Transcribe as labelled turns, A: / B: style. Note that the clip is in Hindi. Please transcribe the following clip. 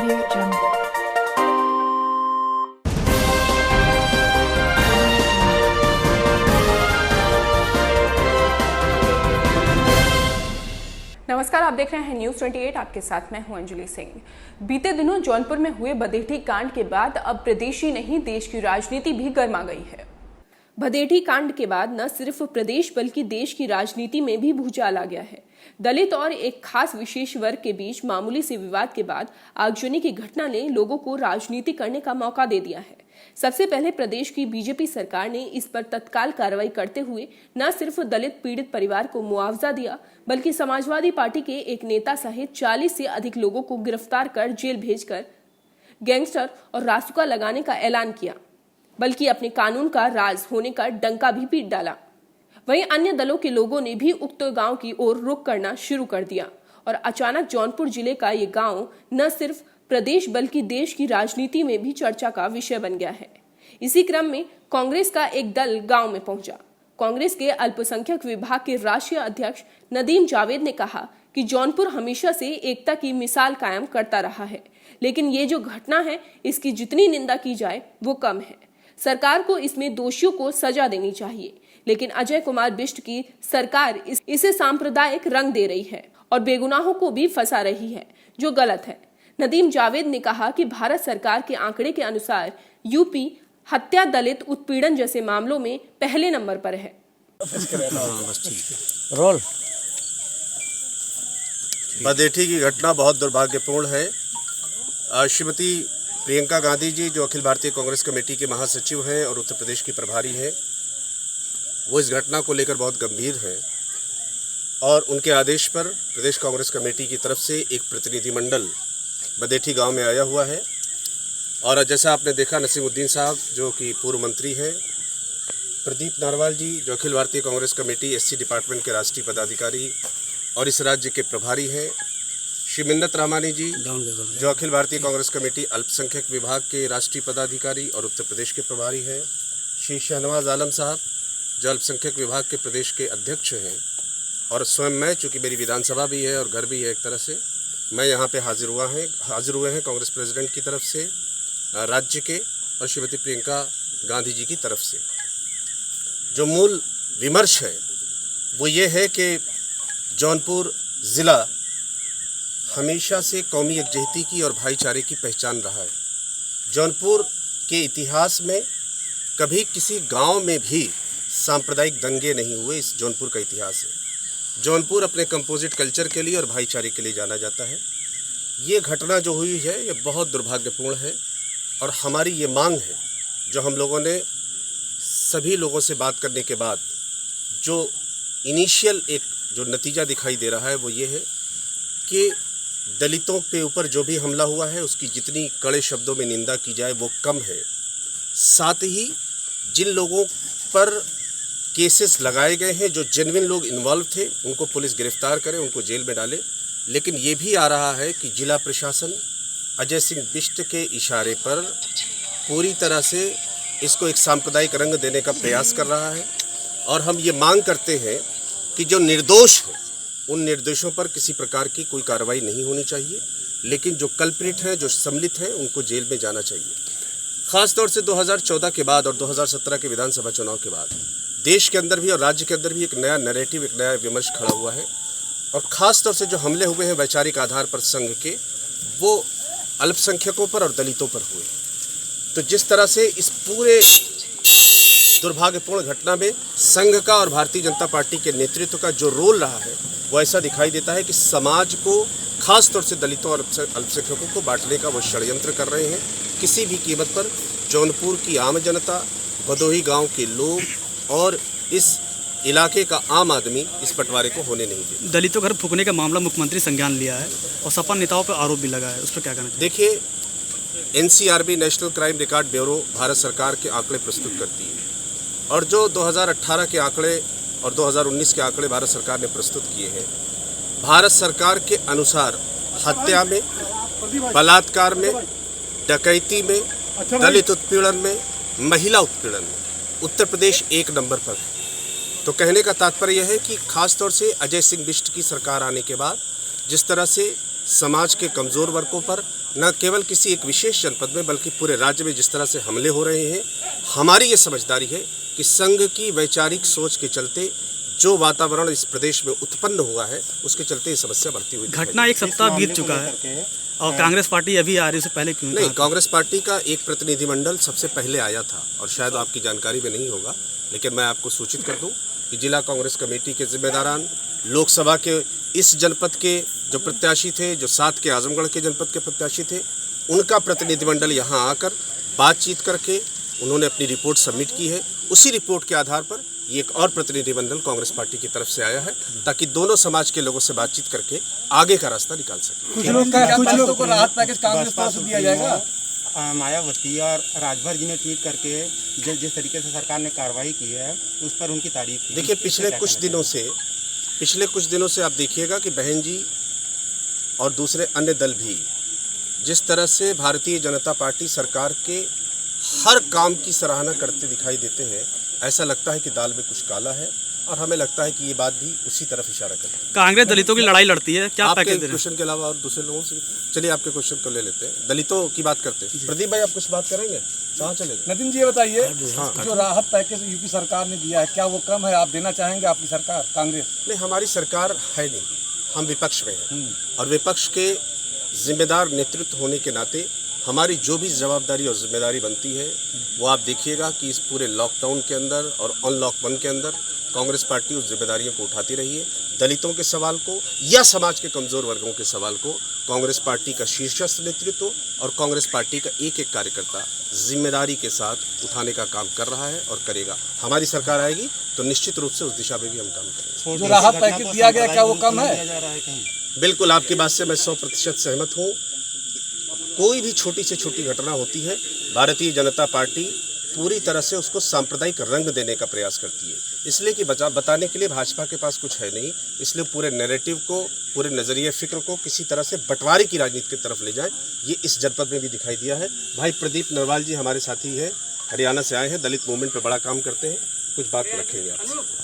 A: Audio Jungle.
B: नमस्कार, आप देख रहे हैं न्यूज़ 28। आपके साथ मैं हूं अंजलि सिंह। बीते दिनों जौनपुर में हुए बदेठी कांड के बाद अब प्रदेश ही नहीं देश की राजनीति भी गर्मा गई है। बदेठी कांड के बाद न सिर्फ प्रदेश बल्कि देश की राजनीति में भी भूचाल आ गया है। दलित और एक खास विशेष वर्ग के बीच मामूली से विवाद के बाद आगजनी की घटना ने लोगों को राजनीति करने का मौका दे दिया है। सबसे पहले प्रदेश की बीजेपी सरकार ने इस पर तत्काल कार्रवाई करते हुए न सिर्फ दलित पीड़ित परिवार को मुआवजा दिया, बल्कि समाजवादी पार्टी के एक नेता सहित 40 से अधिक लोगों को गिरफ्तार कर जेल भेजकर गैंगस्टर और रासुका लगाने का ऐलान किया, बल्कि अपने कानून का राज होने का डंका भी पीट डाला। वहीं अन्य दलों के लोगों ने भी उक्त गांव की ओर रुख करना शुरू कर दिया और अचानक जौनपुर जिले का ये गांव न सिर्फ प्रदेश बल्कि देश की राजनीति में भी चर्चा का विषय बन गया है। इसी क्रम में कांग्रेस का एक दल गांव में पहुंचा। कांग्रेस के अल्पसंख्यक विभाग के राष्ट्रीय अध्यक्ष नदीम जावेद ने कहा कि जौनपुर हमेशा से एकता की मिसाल कायम करता रहा है, लेकिन ये जो घटना है इसकी जितनी निंदा की जाए वो कम है। सरकार को इसमें दोषियों को सजा देनी चाहिए, लेकिन अजय कुमार बिष्ट की सरकार इसे सांप्रदायिक रंग दे रही है और बेगुनाहों को भी फंसा रही है, जो गलत है। नदीम जावेद ने कहा कि भारत सरकार के आंकड़े के अनुसार यूपी हत्या, दलित उत्पीड़न जैसे मामलों में पहले नंबर पर है।
C: रोल
D: बदेठी की घटना बहुत दुर्भाग्यपूर्ण है। श्रीमती प्रियंका गांधी जी, जो अखिल भारतीय कांग्रेस कमेटी के महासचिव हैं और उत्तर प्रदेश की प्रभारी हैं, वो इस घटना को लेकर बहुत गंभीर हैं और उनके आदेश पर प्रदेश कांग्रेस कमेटी की तरफ से एक प्रतिनिधिमंडल बदेठी गांव में आया हुआ है। और जैसा आपने देखा, नसीमुद्दीन साहब जो कि पूर्व मंत्री हैं, प्रदीप नारवाल जी जो Akhil Bharatiya Congress committee SC department के राष्ट्रीय पदाधिकारी और इस राज्य के प्रभारी हैं, श्री मिन्नत रहमानी जी जो अखिल भारतीय कांग्रेस कमेटी अल्पसंख्यक विभाग के राष्ट्रीय पदाधिकारी और उत्तर प्रदेश के प्रभारी हैं, श्री शहनवाज आलम साहब जो अल्पसंख्यक विभाग के प्रदेश के अध्यक्ष हैं, और स्वयं मैं, चूँकि मेरी विधानसभा भी है और घर भी है एक तरह से, मैं यहाँ पे हाजिर हुए हैं कांग्रेस प्रेसिडेंट की तरफ से, राज्य के, और श्रीमती प्रियंका गांधी जी की तरफ से। जो मूल विमर्श है वो ये है कि जौनपुर ज़िला हमेशा से कौमी यकजहती की और भाईचारे की पहचान रहा है। जौनपुर के इतिहास में कभी किसी गांव में भी सांप्रदायिक दंगे नहीं हुए। इस जौनपुर का इतिहास है। जौनपुर अपने कंपोजिट कल्चर के लिए और भाईचारे के लिए जाना जाता है। ये घटना जो हुई है ये बहुत दुर्भाग्यपूर्ण है और हमारी ये मांग है, जो हम लोगों ने सभी लोगों से बात करने के बाद जो इनिशियल एक जो नतीजा दिखाई दे रहा है वो ये है कि दलितों के ऊपर जो भी हमला हुआ है उसकी जितनी कड़े शब्दों में निंदा की जाए वो कम है। साथ ही जिन लोगों पर केसेस लगाए गए हैं, जो जेन्युइन लोग इन्वॉल्व थे, उनको पुलिस गिरफ्तार करे, उनको जेल में डाले। लेकिन ये भी आ रहा है कि जिला प्रशासन अजय सिंह बिष्ट के इशारे पर पूरी तरह से इसको एक सांप्रदायिक रंग देने का प्रयास कर रहा है और हम ये मांग करते हैं कि जो निर्दोष हैं उन निर्दोषों पर किसी प्रकार की कोई कार्रवाई नहीं होनी चाहिए, लेकिन जो कल्प्रिट हैं, जो सम्मिलित हैं, उनको जेल में जाना चाहिए। ख़ास तौर से 2014 के बाद और 2017 के विधानसभा चुनाव के बाद देश के अंदर भी और राज्य के अंदर भी एक नया नैरेटिव, एक नया विमर्श खड़ा हुआ है और ख़ास तौर से जो हमले हुए हैं वैचारिक आधार पर संघ के, वो अल्पसंख्यकों पर और दलितों पर हुए। तो जिस तरह से इस पूरे दुर्भाग्यपूर्ण घटना में संघ का और भारतीय जनता पार्टी के नेतृत्व का जो रोल रहा है वो ऐसा दिखाई देता है कि समाज को, खास तौर से दलितों और अल्पसंख्यकों को बांटने का वो षड्यंत्र कर रहे हैं। किसी भी कीमत पर जौनपुर की आम जनता, भदोही गांव के लोग और इस इलाके का आम आदमी इस बंटवारे को होने नहीं देते।
C: दलितों घर फूकने का मामला मुख्यमंत्री संज्ञान लिया है और सपा नेताओं पर आरोप भी लगा है, उस पर क्या कहना?
D: देखिए, NCRB national crime record bureau Bharat सरकार के आंकड़े प्रस्तुत करती है और जो 2018 के आंकड़े और 2019 के आंकड़े भारत सरकार ने प्रस्तुत किए हैं, भारत सरकार के अनुसार हत्या में, बलात्कार में, डकैती में, दलित उत्पीड़न में, महिला उत्पीड़न में उत्तर प्रदेश एक नंबर पर है। तो कहने का तात्पर्य यह है कि खास तौर से अजय सिंह बिष्ट की सरकार आने के बाद जिस तरह से समाज के कमज़ोर वर्गों पर, न केवल किसी एक विशेष जनपद में बल्कि पूरे राज्य में जिस तरह से हमले हो रहे हैं, हमारी ये समझदारी है कि संघ की वैचारिक सोच के चलते जो वातावरण इस प्रदेश में उत्पन्न हुआ है उसके चलते ये समस्या बढ़ती हुई दिखाई
C: घटना एक सप्ताह बीत चुका है और कांग्रेस पार्टी अभी आ रही, उससे पहले क्यों
D: नहीं, कांग्रेस पार्टी का एक प्रतिनिधिमंडल सबसे पहले आया था और शायद आपकी जानकारी में नहीं होगा, लेकिन मैं आपको सूचित कर दूं कि जिला कांग्रेस कमेटी के जिम्मेदारान, लोकसभा के इस जनपद के जो प्रत्याशी थे, जो 7 के आजमगढ़ के जनपद के प्रत्याशी थे, उनका प्रतिनिधिमंडल यहाँ आकर बातचीत करके उन्होंने अपनी रिपोर्ट सबमिट की है। उसी रिपोर्ट के आधार पर ये एक और प्रतिनिधिमंडल कांग्रेस पार्टी की तरफ से आया है ताकि दोनों समाज के लोगों से बातचीत करके आगे का रास्ता निकाल सके।
A: कुछ लोग को राहत पैकेज कांग्रेस तरफ से दिया जाएगा।
E: मायावती और राजभर जी ने ट्वीट करके जिस तरीके से सरकार ने कार्रवाई की है उस पर उनकी तारीफ की।
D: देखिए, पिछले कुछ दिनों से आप देखिएगा कि बहन जी और दूसरे अन्य दल भी जिस तरह से भारतीय जनता पार्टी सरकार के हर काम की सराहना करते दिखाई देते हैं, ऐसा लगता है कि दाल में कुछ काला है और हमें लगता है कि ये बात भी उसी तरफ इशारा करती है।
C: कांग्रेस दलितों की लड़ाई लड़ती है, क्या
D: आपके
C: पैकेज दे रहे हैं?
D: क्वेश्चन के अलावा और दूसरे लोगों से चलिए आपके क्वेश्चन को ले लेते हैं। दलितों की बात करते हैं। प्रदीप भाई, आप कुछ बात करेंगे? कहाँ चलेंगे?
A: नितिन जी, ये बताइए, जो राहत पैकेज यूपी सरकार ने दिया है, क्या वो कम है? आप देना चाहेंगे आपकी सरकार कांग्रेस?
D: नहीं, हमारी सरकार है नहीं, हम विपक्ष में हैं और विपक्ष के जिम्मेदार नेतृत्व होने के नाते हमारी जो भी जवाबदारी और जिम्मेदारी बनती है वो आप देखिएगा कि इस पूरे लॉकडाउन के अंदर और अनलॉक 1 के अंदर कांग्रेस पार्टी उस जिम्मेदारियों को उठाती रही है। दलितों के सवाल को या समाज के कमज़ोर वर्गों के सवाल को कांग्रेस पार्टी का शीर्षस्थ नेतृत्व और कांग्रेस पार्टी का एक एक कार्यकर्ता जिम्मेदारी के साथ उठाने का काम कर रहा है और करेगा। हमारी सरकार आएगी तो निश्चित रूप से उस दिशा में भी हम काम करेंगे।
A: जो राहत पैकेज दिया गया, क्या वो कम है?
D: बिल्कुल, आपकी बात से मैं 100% सहमत हूँ। कोई भी छोटी से छोटी घटना होती है, भारतीय जनता पार्टी पूरी तरह से उसको सांप्रदायिक रंग देने का प्रयास करती है, इसलिए कि बताने के लिए भाजपा के पास कुछ है नहीं, इसलिए पूरे नैरेटिव को, पूरे नज़रिए फ़िक्र को किसी तरह से बंटवारे की राजनीति की तरफ ले जाएं। ये इस जनपद में भी दिखाई दिया है। भाई प्रदीप नरवाल जी हमारे साथी हैं, हरियाणा से आए हैं, दलित मूवमेंट पर बड़ा काम करते हैं, कुछ बात रखेंगे आपसे।